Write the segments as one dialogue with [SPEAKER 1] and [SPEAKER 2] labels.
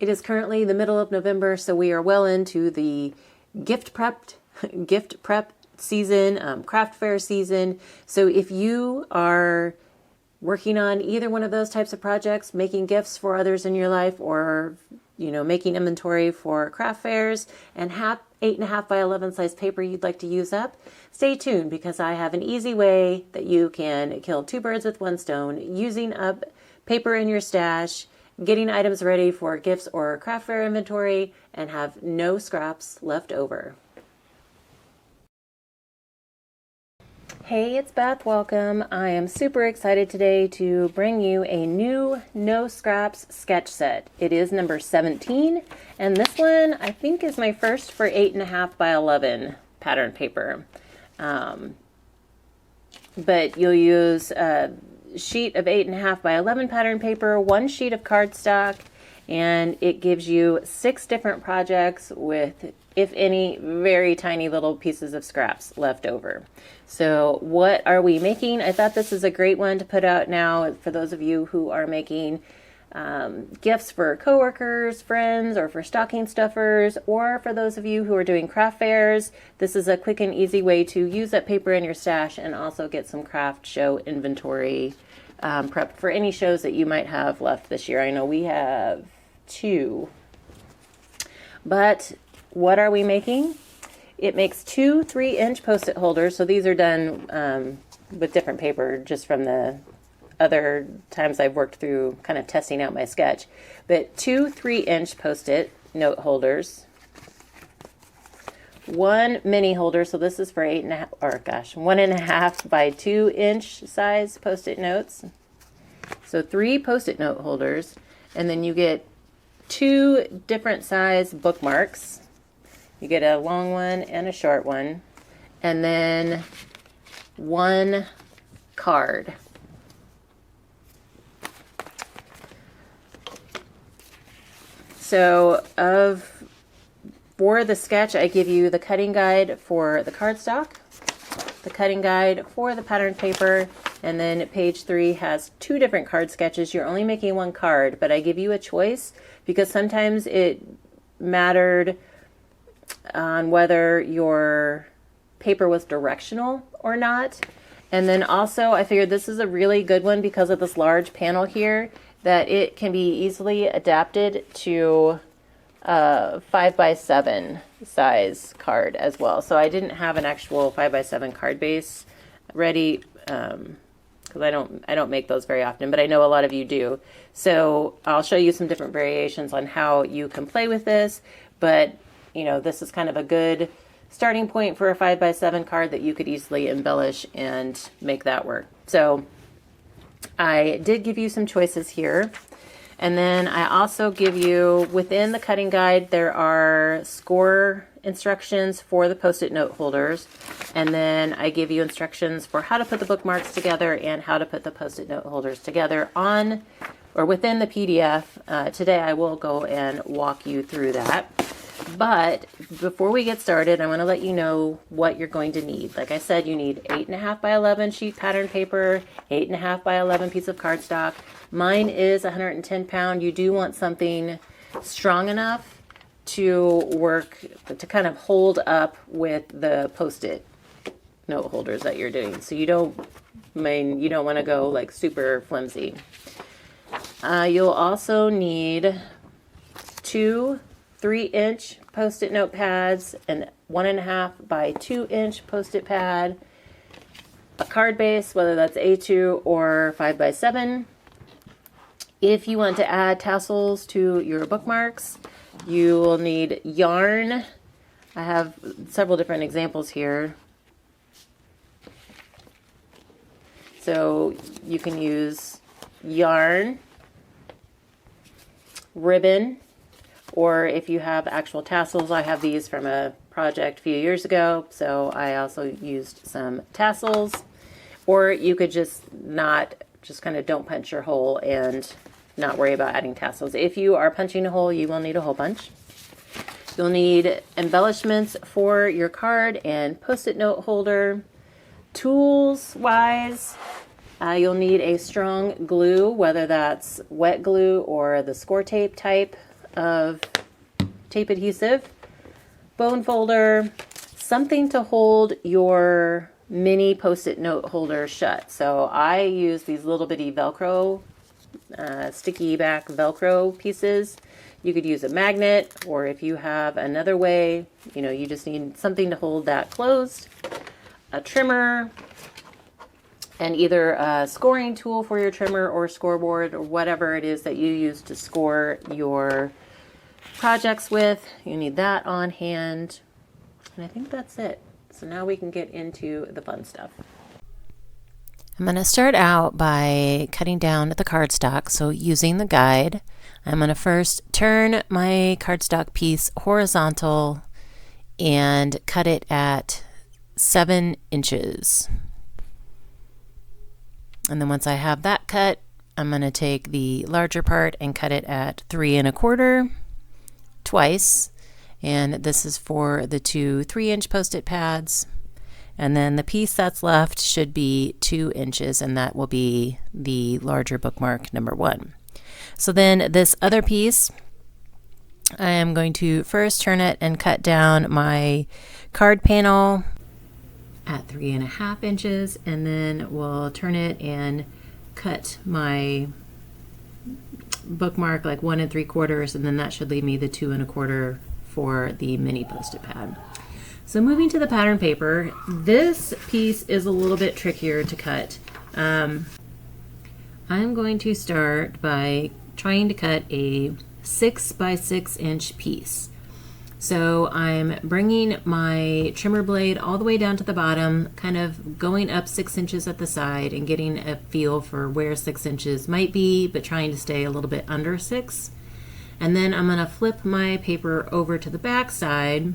[SPEAKER 1] It is currently the middle of November, so we are well into the gift prep season, craft fair season. So if you are working on either one of those types of projects, making gifts for others in your life, or making inventory for craft fairs, and have 8.5 by 11 size paper you'd like to use up, stay tuned, because I have an easy way that you can kill two birds with one stone using up paper in your stash, getting items ready for gifts or craft fair inventory, and have no scraps left over. Hey, it's Beth. Welcome. I am super excited today to bring you a new no scraps sketch set. It is number 17, and this one I think is my first for 8.5 by 11 pattern paper. But you'll use a sheet of 8.5 by 11 pattern paper, one sheet of cardstock, and it gives you 6 different projects with, if any, very tiny little pieces of scraps left over. So what are we making? I thought this is a great one to put out now for those of you who are making gifts for coworkers, friends, or for stocking stuffers, or for those of you who are doing craft fairs. This is a quick and easy way to use that paper in your stash and also get some craft show inventory prepped for any shows that you might have left this year. I know we have 2. But what are we making? It makes 2 3-inch Post-it holders. So these are done with different paper just from the other times I've worked through kind of testing out my sketch. But 2 3-inch Post-it note holders. 1 mini holder. So this is for 1.5 by 2-inch size Post-it notes. So 3 Post-it note holders. And then you get 2 different size bookmarks. You get a long one and a short one, and then 1 card. So for the sketch, I give you the cutting guide for the cardstock, the cutting guide for the pattern paper, and then page 3 has 2 different card sketches. You're only making 1 card, but I give you a choice because sometimes it mattered on whether your paper was directional or not. And then also I figured this is a really good one because of this large panel here, that it can be easily adapted to a 5 by 7 size card as well. So I didn't have an actual 5 by 7 card base ready because I don't make those very often, but I know a lot of you do. So I'll show you some different variations on how you can play with this, but this is kind of a good starting point for a 5 by 7 card that you could easily embellish and make that work. So I did give you some choices here. And then I also give you, within the cutting guide, there are score instructions for the Post-it note holders. And then I give you instructions for how to put the bookmarks together and how to put the Post-it note holders together on or within the PDF. Today I will go and walk you through that. But before we get started, I want to let you know what you're going to need. Like I said, you need 8.5 by 11 sheet pattern paper, 8.5 by 11 piece of cardstock. Mine is 110 pound. You do want something strong enough to work, to kind of hold up with the Post-it note holders that you're doing. So you don't want to go like super flimsy. You'll also need 2 3-inch Post-it note pads and 1.5 by 2-inch Post-it pad, a card base, whether that's A2 or 5 by 7. If you want to add tassels to your bookmarks, you will need yarn. I have several different examples here. So you can use yarn, ribbon, or if you have actual tassels, I have these from a project a few years ago, so I also used some tassels. Or you could just kind of don't punch your hole and not worry about adding tassels. If you are punching a hole, you will need a whole bunch. You'll need embellishments for your card and Post-it note holder. Tools wise, you'll need a strong glue, whether that's wet glue or the score tape type of tape adhesive, bone folder, something to hold your mini Post-it note holder shut. So I use these little bitty Velcro, sticky back Velcro pieces. You could use a magnet, or if you have another way, you just need something to hold that closed, a trimmer, and either a scoring tool for your trimmer or scoreboard or whatever it is that you use to score your projects with. You need that on hand. And I think that's it. So now we can get into the fun stuff. I'm going to start out by cutting down the cardstock. So using the guide, I'm going to first turn my cardstock piece horizontal and cut it at 7 inches. And then once I have that cut, I'm going to take the larger part and cut it at 3 1/4 twice. And this is for the 2 3-inch Post-it pads. And then the piece that's left should be 2 inches, and that will be the larger bookmark number 1. So then this other piece, I am going to first turn it and cut down my card panel at 3 1/2 inches, and then we'll turn it and cut my bookmark like 1 3/4, and then that should leave me the 2 1/4 for the mini Post-it pad. So moving to the pattern paper, this piece is a little bit trickier to cut. I'm going to start by trying to cut a 6 by 6 inch piece. So I'm bringing my trimmer blade all the way down to the bottom, kind of going up 6 inches at the side and getting a feel for where 6 inches might be, but trying to stay a little bit under 6. And then I'm going to flip my paper over to the back side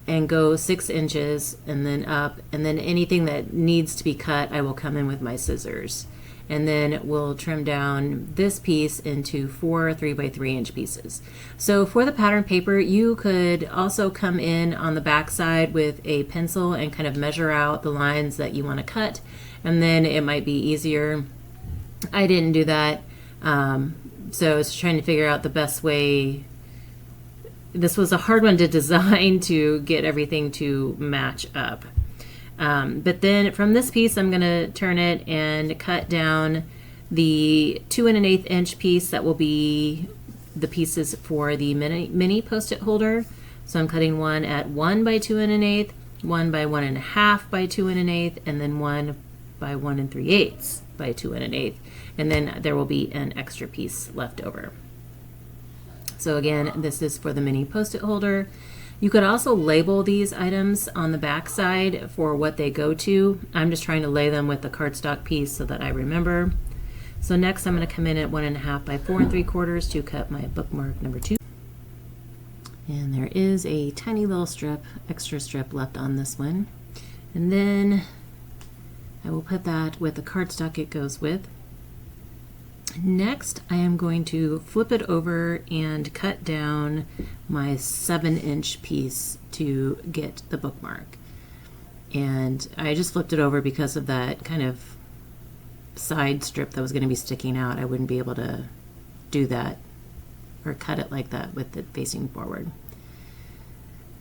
[SPEAKER 1] and go 6 inches and then up, and then anything that needs to be cut, I will come in with my scissors. And then we'll trim down this piece into 4 3 by 3 inch pieces. So for the pattern paper, you could also come in on the back side with a pencil and kind of measure out the lines that you want to cut, and then it might be easier. I didn't do that, so I was trying to figure out the best way. This was a hard one to design to get everything to match up. But then from this piece, I'm going to turn it and cut down the 2 1/8 inch piece that will be the pieces for the mini Post-it holder. So I'm cutting one at 1 by 2 1/8, 1 by 1 1/2 by 2 1/8, and then 1 by 1 3/8 by 2 1/8. And then there will be an extra piece left over. So again, this is for the mini Post-it holder. You could also label these items on the back side for what they go to. I'm just trying to lay them with the cardstock piece so that I remember. So next I'm going to come in at 1 1/2 by 4 3/4 to cut my bookmark number 2. And there is a tiny little extra strip left on this one. And then I will put that with the cardstock it goes with. Next, I am going to flip it over and cut down my 7 inch piece to get the bookmark. And I just flipped it over because of that kind of side strip that was going to be sticking out. I wouldn't be able to do that or cut it like that with it facing forward.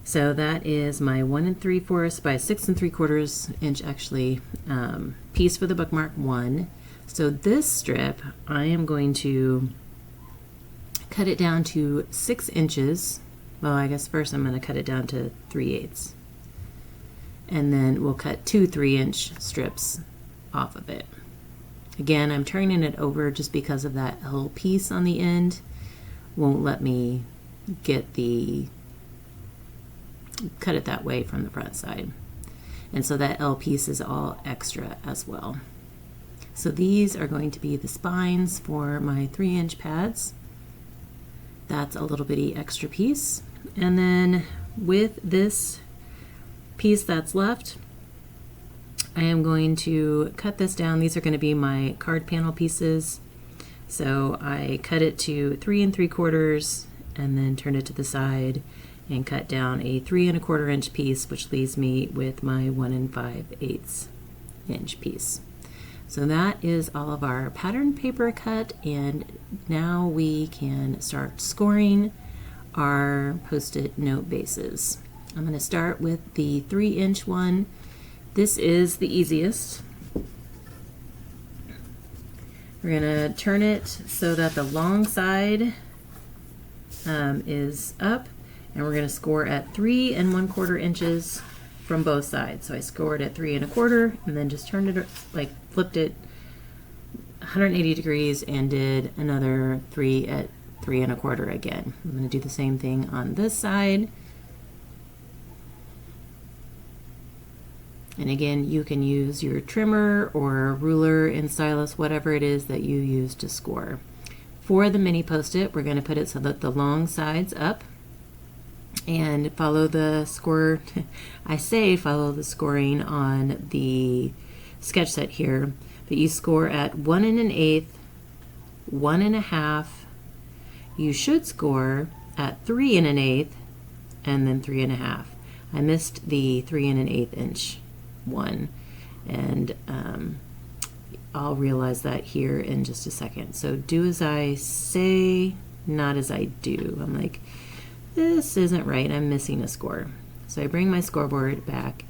[SPEAKER 1] So that is my 1 3/4 by 6 3/4 inch actually piece for the bookmark 1. So this strip, I am going to cut it down to 6 inches. Well, I guess first I'm going to cut it down to 3/8. And then we'll cut 2 3-inch strips off of it. Again, I'm turning it over just because of that L piece on the end. Won't let me get cut it that way from the front side. And so that L piece is all extra as well. So these are going to be the spines for my 3-inch pads. That's a little bitty extra piece. And then with this piece that's left, I am going to cut this down. These are going to be my card panel pieces. So I cut it to 3 3/4 and then turn it to the side and cut down a 3 1/4 inch piece, which leaves me with my 1 5/8 inch piece. So that is all of our pattern paper cut, and now we can start scoring our Post-it note bases. I'm going to start with the 3-inch one. This is the easiest. We're going to turn it so that the long side is up, and we're going to score at 3 1/4 inches from both sides. So I scored at 3 1/4 and then just turned it, like flipped it 180 degrees and did another 3 at 3 1/4 again. I'm going to do the same thing on this side. And again, you can use your trimmer or ruler and stylus, whatever it is that you use to score. For the mini Post-it, we're going to put it so that the long side's up and follow the score. I say follow the scoring on the sketch set here, but you score at 1 1/8, 1 1/2. You should score at 3 1/8 and then 3 1/2. I missed the 3 1/8 inch one, and I'll realize that here in just a second. So do as I say, not as I do. I'm like, this isn't right, I'm missing a score. So I bring my scoreboard back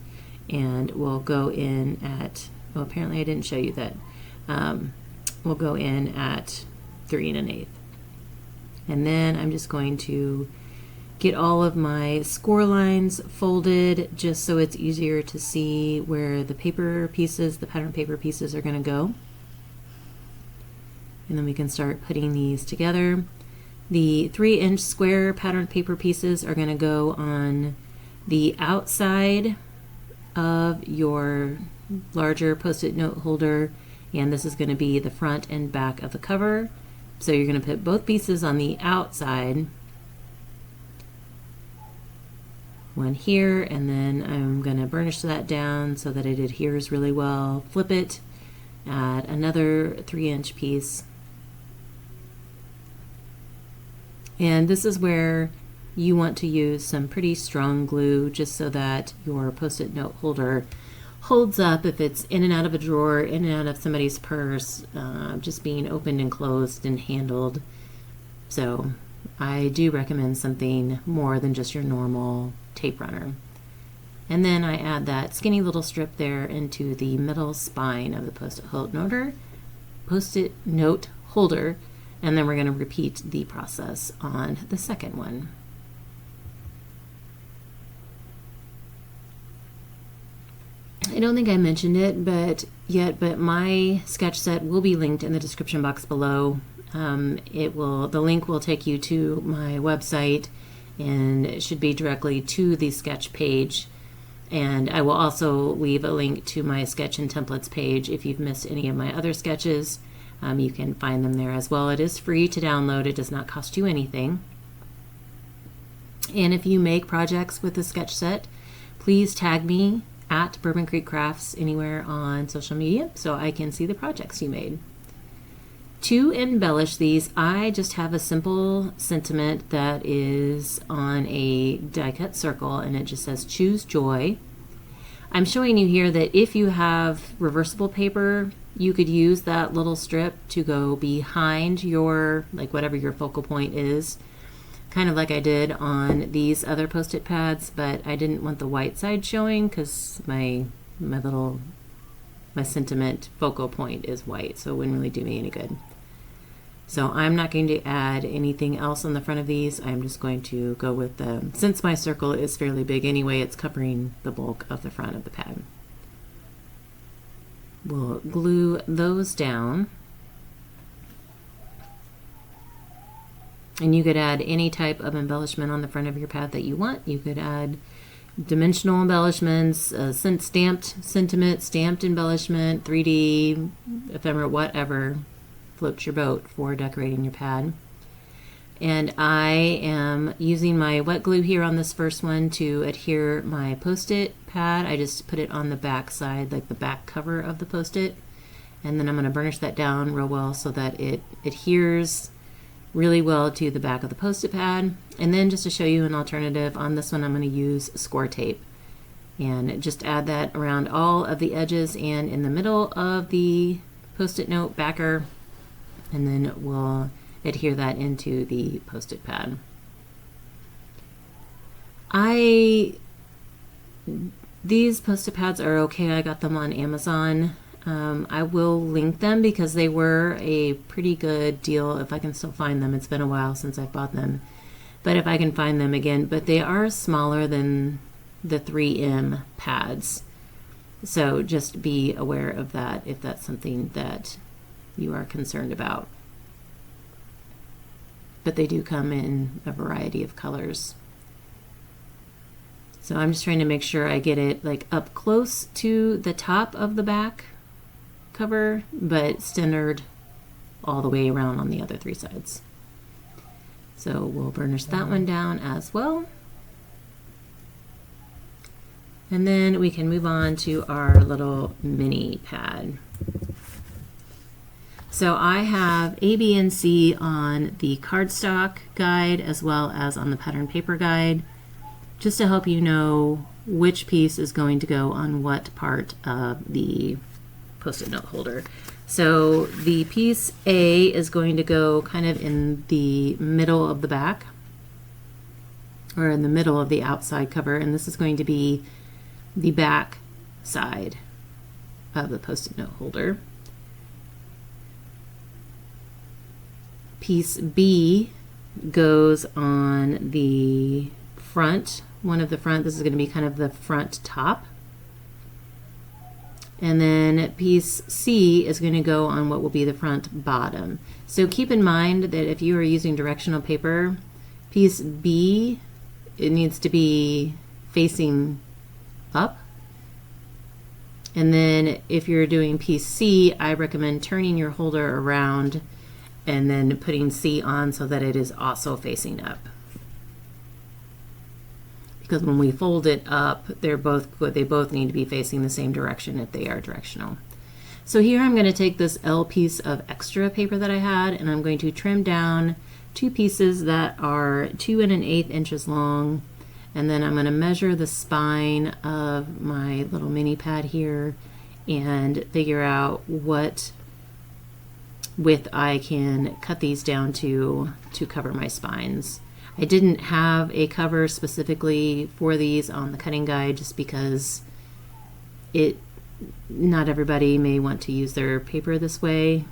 [SPEAKER 1] and we'll go in at, well, apparently I didn't show you that. We'll go in at 3 1/8. And then I'm just going to get all of my score lines folded just so it's easier to see where the paper pieces, the pattern paper pieces are going to go. And then we can start putting these together. The 3-inch square pattern paper pieces are going to go on the outside of your larger Post-it note holder, and this is going to be the front and back of the cover. So you're going to put both pieces on the outside, one here, and then I'm going to burnish that down so that it adheres really well. Flip it, add another 3-inch piece. And this is where you want to use some pretty strong glue just so that your Post-it note holder holds up if it's in and out of a drawer, in and out of somebody's purse, just being opened and closed and handled. So I do recommend something more than just your normal tape runner. And then I add that skinny little strip there into the middle spine of the Post-it note holder, and then we're going to repeat the process on the second one. I don't think I mentioned it but my sketch set will be linked in the description box below. The link will take you to my website, and it should be directly to the sketch page. And I will also leave a link to my sketch and templates page. If you've missed any of my other sketches, you can find them there as well. It is free to download. It does not cost you anything. And if you make projects with the sketch set, please tag me at Bourbon Creek Crafts anywhere on social media so I can see the projects you made. To embellish these, I just have a simple sentiment that is on a die cut circle, and it just says choose joy. I'm showing you here that if you have reversible paper, you could use that little strip to go behind your, like whatever your focal point is, kind of like I did on these other Post-it pads, but I didn't want the white side showing because my sentiment focal point is white, so it wouldn't really do me any good. So I'm not going to add anything else on the front of these. I'm just going to go with since my circle is fairly big anyway, it's covering the bulk of the front of the pad. We'll glue those down. And you could add any type of embellishment on the front of your pad that you want. You could add dimensional embellishments, stamped sentiment, stamped embellishment, 3D, ephemera, whatever floats your boat for decorating your pad. And I am using my wet glue here on this first one to adhere my Post-it pad. I just put it on the back side, like the back cover of the Post-it. And then I'm going to burnish that down real well so that it adheres really well to the back of the Post-it pad. And then just to show you an alternative, on this one I'm going to use score tape. And just add that around all of the edges and in the middle of the Post-it note backer, and then we'll adhere that into the Post-it pad. These Post-it pads are okay. I got them on Amazon. I will link them because they were a pretty good deal if I can still find them. It's been a while since I bought them, but if I can find them again. But they are smaller than the 3M pads, so just be aware of that if that's something that you are concerned about. But they do come in a variety of colors. So I'm just trying to make sure I get it like up close to the top of the back cover, but centered all the way around on the other 3 sides. So we'll burnish that one down as well. And then we can move on to our little mini pad. So I have A, B, and C on the cardstock guide as well as on the pattern paper guide, just to help you know which piece is going to go on what part of the Post-it note holder. So the piece A is going to go kind of in the middle of the back, or in the middle of the outside cover, and this is going to be the back side of the Post-it note holder. Piece B goes on the front, one of the front. This is going to be kind of the front top. And then piece C is going to go on what will be the front bottom. So keep in mind that if you are using directional paper, piece B, it needs to be facing up. And then if you're doing piece C, I recommend turning your holder around and then putting C on so that it is also facing up. Because when we fold it up, they both need to be facing the same direction if they are directional. So here I'm going to take this L piece of extra paper that I had, and I'm going to trim down 2 pieces that are 2 1/8 inches long, and then I'm going to measure the spine of my little mini pad here and figure out what width I can cut these down to cover my spines. I didn't have a cover specifically for these on the cutting guide just because not everybody may want to use their paper this way.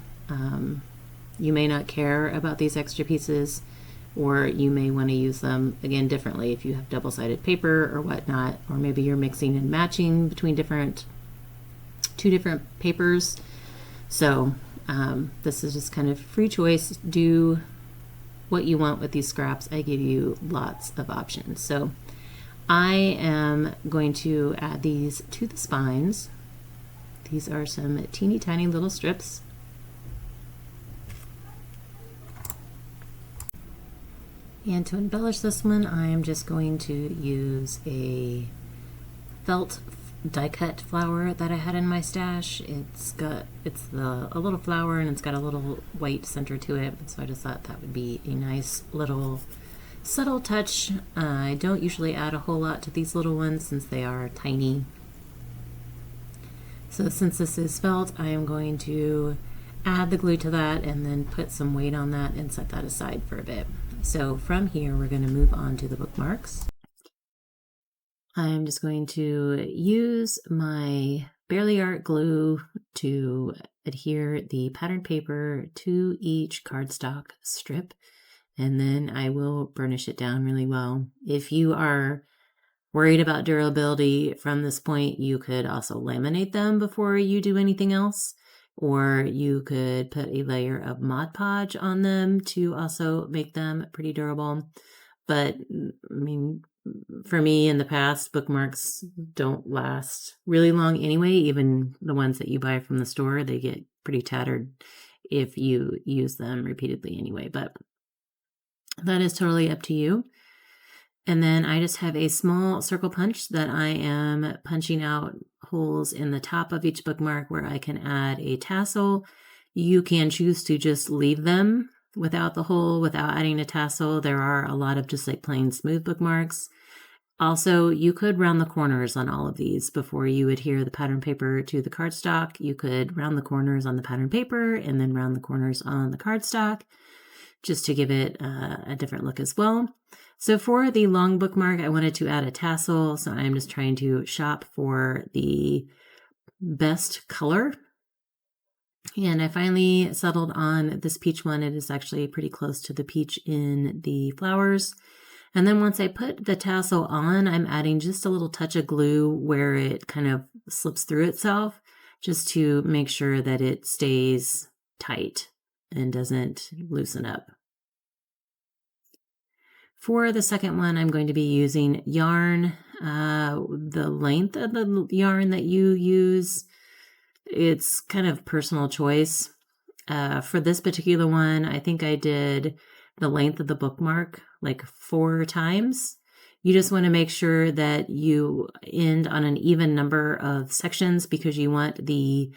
[SPEAKER 1] You may not care about these extra pieces, or you may want to use them again differently if you have double-sided paper or whatnot, or maybe you're mixing and matching between two different papers. So this is just kind of free choice. Do what you want with these scraps. I give you lots of options. So I am going to add these to the spines. These are some teeny tiny little strips. And to embellish this one, I am just going to use a felt die cut flower that I had in my stash. It's a little flower, and it's got a little white center to it, so I just thought that would be a nice little subtle touch. I don't usually add a whole lot to these little ones since they are tiny. So since this is felt, I am going to add the glue to that and then put some weight on that and set that aside for a bit. So from here, we're going to move on to the bookmarks. I'm just going to use my Barely Art glue to adhere the pattern paper to each cardstock strip, and then I will burnish it down really well. If you are worried about durability from this point, you could also laminate them before you do anything else, or you could put a layer of Mod Podge on them to also make them pretty durable. But I mean, for me in the past, bookmarks don't last really long anyway. Even the ones that you buy from the store, they get pretty tattered if you use them repeatedly anyway. But that is totally up to you. And then I just have a small circle punch that I am punching out holes in the top of each bookmark where I can add a tassel. You can choose to just leave them without the hole, without adding a tassel. There are a lot of just like plain smooth bookmarks. Also, you could round the corners on all of these before you adhere the pattern paper to the cardstock. You could round the corners on the pattern paper and then round the corners on the cardstock just to give it a different look as well. So for the long bookmark, I wanted to add a tassel. So I'm just trying to shop for the best color. And I finally settled on this peach one. It is actually pretty close to the peach in the flowers. And then once I put the tassel on, I'm adding just a little touch of glue where it kind of slips through itself, just to make sure that it stays tight and doesn't loosen up. For the second one, I'm going to be using yarn. The length of the yarn that you use, it's kind of personal choice. For this particular one, I think I did the length of the bookmark like 4 times. You just want to make sure that you end on an even number of sections because you want the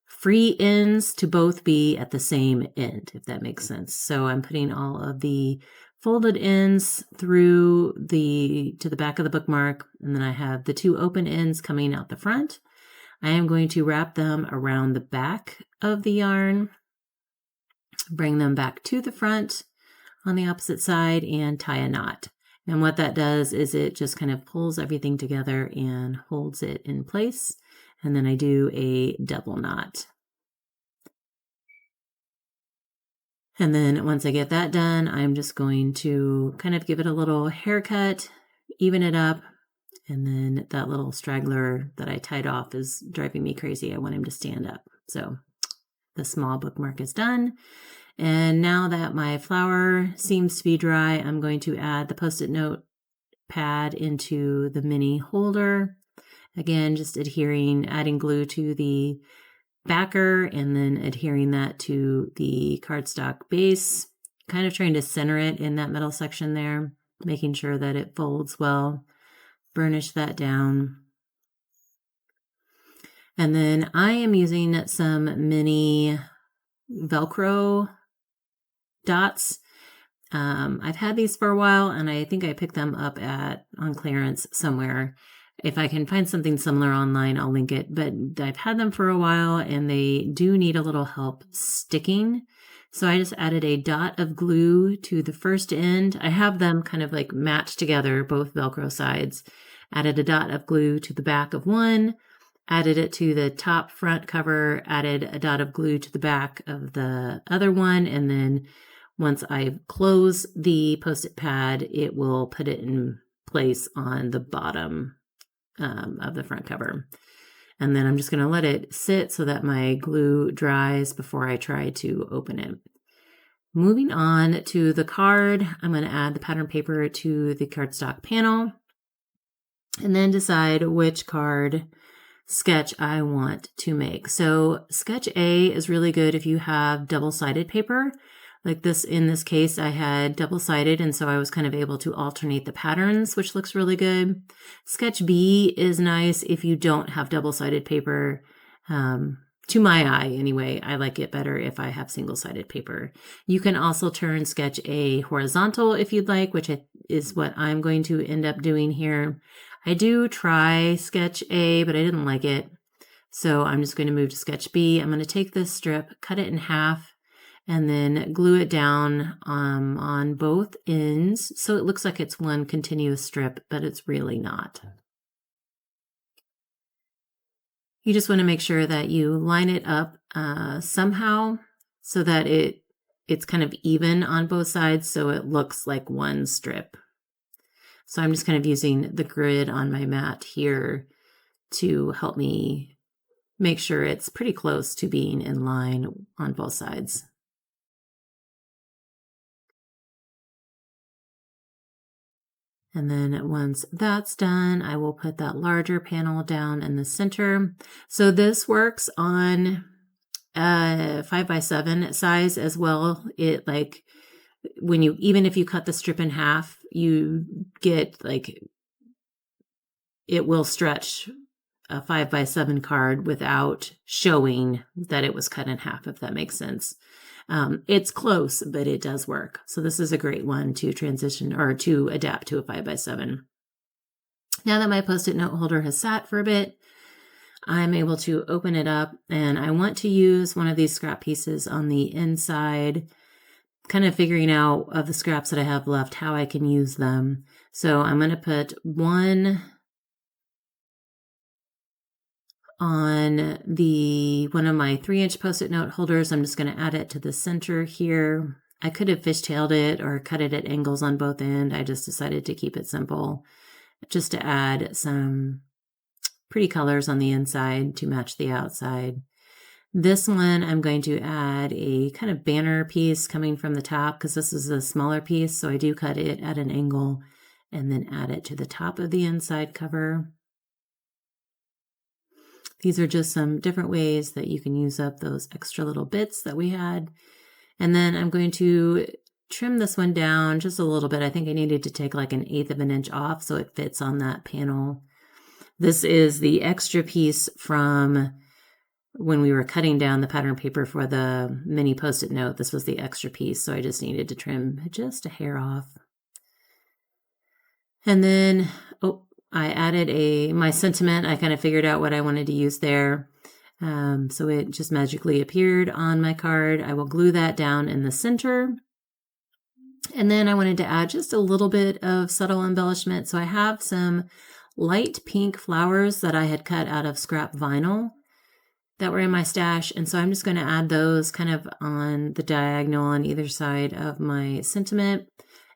[SPEAKER 1] free ends to both be at the same end, if that makes sense. So I'm putting all of the folded ends through to the back of the bookmark, and then I have the 2 open ends coming out the front. I am going to wrap them around the back of the yarn, bring them back to the front on the opposite side, and tie a knot. And what that does is it just kind of pulls everything together and holds it in place. And then I do a double knot. And then once I get that done, I'm just going to kind of give it a little haircut, even it up. And then that little straggler that I tied off is driving me crazy. I want him to stand up. So the small bookmark is done. And now that my flower seems to be dry, I'm going to add the Post-it note pad into the mini holder. Again, just adding glue to the backer and then adhering that to the cardstock base, kind of trying to center it in that middle section there, making sure that it folds well. Burnish that down. And then I am using some mini Velcro dots. I've had these for a while, and I think I picked them up on clearance somewhere. If I can find something similar online, I'll link it. But I've had them for a while, and they do need a little help sticking. So I just added a dot of glue to the first end. I have them kind of like matched together, both Velcro sides. Added a dot of glue to the back of one, added it to the top front cover, added a dot of glue to the back of the other one, and then once I close the Post-it pad, it will put it in place on the bottom of the front cover. And then I'm just going to let it sit so that my glue dries before I try to open it. Moving on to the card, I'm going to add the pattern paper to the cardstock panel and then decide which card sketch I want to make. So sketch A is really good if you have double-sided paper. Like this, in this case, I had double-sided, and so I was kind of able to alternate the patterns, which looks really good. Sketch B is nice if you don't have double-sided paper. To my eye, anyway, I like it better if I have single-sided paper. You can also turn sketch A horizontal if you'd like, which is what I'm going to end up doing here. I do try sketch A, but I didn't like it. So I'm just going to move to sketch B. I'm going to take this strip, cut it in half, and then glue it down on both ends. So it looks like it's one continuous strip, but it's really not. You just want to make sure that you line it up somehow so that it's kind of even on both sides so it looks like one strip. So I'm just kind of using the grid on my mat here to help me make sure it's pretty close to being in line on both sides. And then once that's done, I will put that larger panel down in the center. So this works on 5x7 size as well. It like even if you cut the strip in half, you get like, it will stretch a 5x7 card without showing that it was cut in half, if that makes sense. It's close, but it does work. So this is a great one to transition or to adapt to a 5x7. Now that my Post-it note holder has sat for a bit, I'm able to open it up, and I want to use one of these scrap pieces on the inside, kind of figuring out of the scraps that I have left how I can use them. So I'm going to put one on one of my 3-inch Post-it note holders. I'm just going to add it to the center here. I could have fishtailed it or cut it at angles on both ends. I just decided to keep it simple, just to add some pretty colors on the inside to match the outside. This one, I'm going to add a kind of banner piece coming from the top, because this is a smaller piece, so I do cut it at an angle and then add it to the top of the inside cover. These are just some different ways that you can use up those extra little bits that we had. And then I'm going to trim this one down just a little bit. I think I needed to take like 1/8 of an inch off so it fits on that panel. This is the extra piece from when we were cutting down the pattern paper for the mini Post-it note. This was the extra piece, so I just needed to trim just a hair off. And then, I added my sentiment. I kind of figured out what I wanted to use there. So it just magically appeared on my card. I will glue that down in the center. And then I wanted to add just a little bit of subtle embellishment. So I have some light pink flowers that I had cut out of scrap vinyl that were in my stash. And so I'm just going to add those kind of on the diagonal on either side of my sentiment.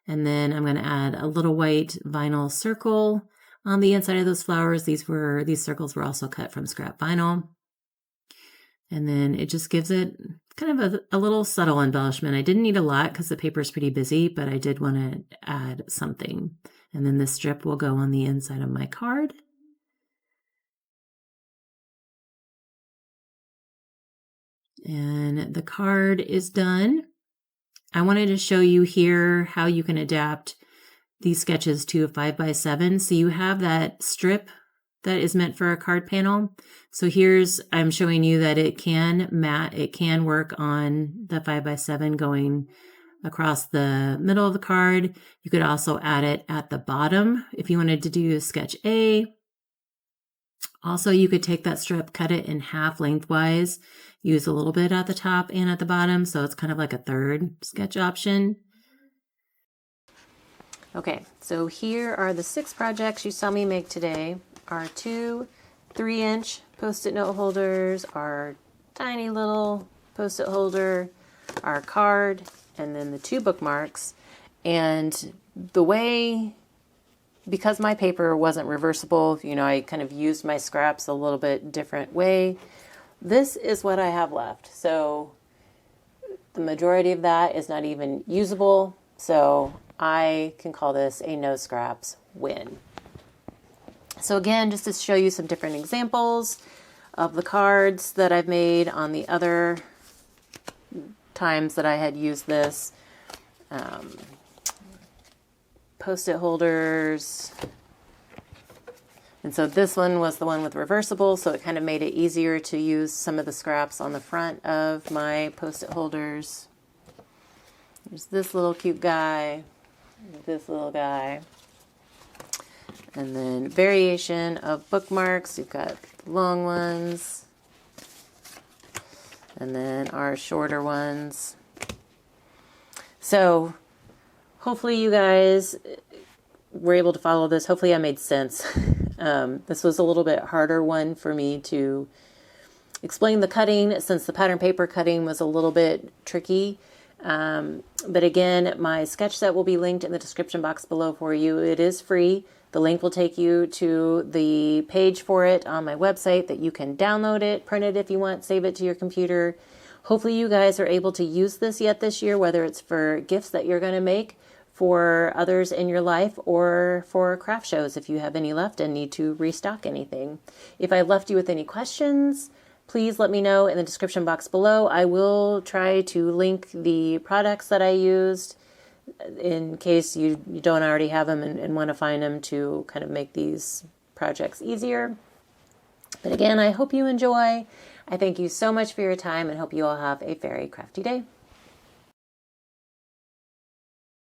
[SPEAKER 1] And then I'm going to add a little white vinyl circle on the inside of those flowers. These circles were also cut from scrap vinyl. And then it just gives it kind of a little subtle embellishment. I didn't need a lot because the paper is pretty busy, but I did want to add something. And then this strip will go on the inside of my card. And the card is done. I wanted to show you here how you can adapt these sketches to a 5x7. So you have that strip that is meant for a card panel. So I'm showing you that it can work on the 5x7 going across the middle of the card. You could also add it at the bottom if you wanted to do sketch A. Also, you could take that strip, cut it in half lengthwise, use a little bit at the top and at the bottom, so it's kind of like a third sketch option. Okay, so here are the 6 projects you saw me make today. Our 2 3-inch Post-it note holders, our tiny little Post-it holder, our card, and then the 2 bookmarks. And because my paper wasn't reversible, I kind of used my scraps a little bit different way. This is what I have left. So the majority of that is not even usable. So I can call this a no scraps win. So again, just to show you some different examples of the cards that I've made on the other times that I had used this. Post-it holders. And so this one was the one with reversible, so it kind of made it easier to use some of the scraps on the front of my Post-it holders. There's this little cute guy, this little guy. And then variation of bookmarks. You've got long ones, and then our shorter ones. So hopefully you guys were able to follow this. Hopefully I made sense. This was a little bit harder one for me to explain the cutting, since the pattern paper cutting was a little bit tricky. But again, my sketch set will be linked in the description box below for you. It is free. The link will take you to the page for it on my website that you can download it, print it if you want, save it to your computer. Hopefully you guys are able to use this yet this year, whether it's for gifts that you're going to make for others in your life or for craft shows if you have any left and need to restock anything. If I left you with any questions, please let me know in the description box below. I will try to link the products that I used in case you don't already have them and want to find them to kind of make these projects easier. But again, I hope you enjoy. I thank you so much for your time and hope you all have a very crafty day.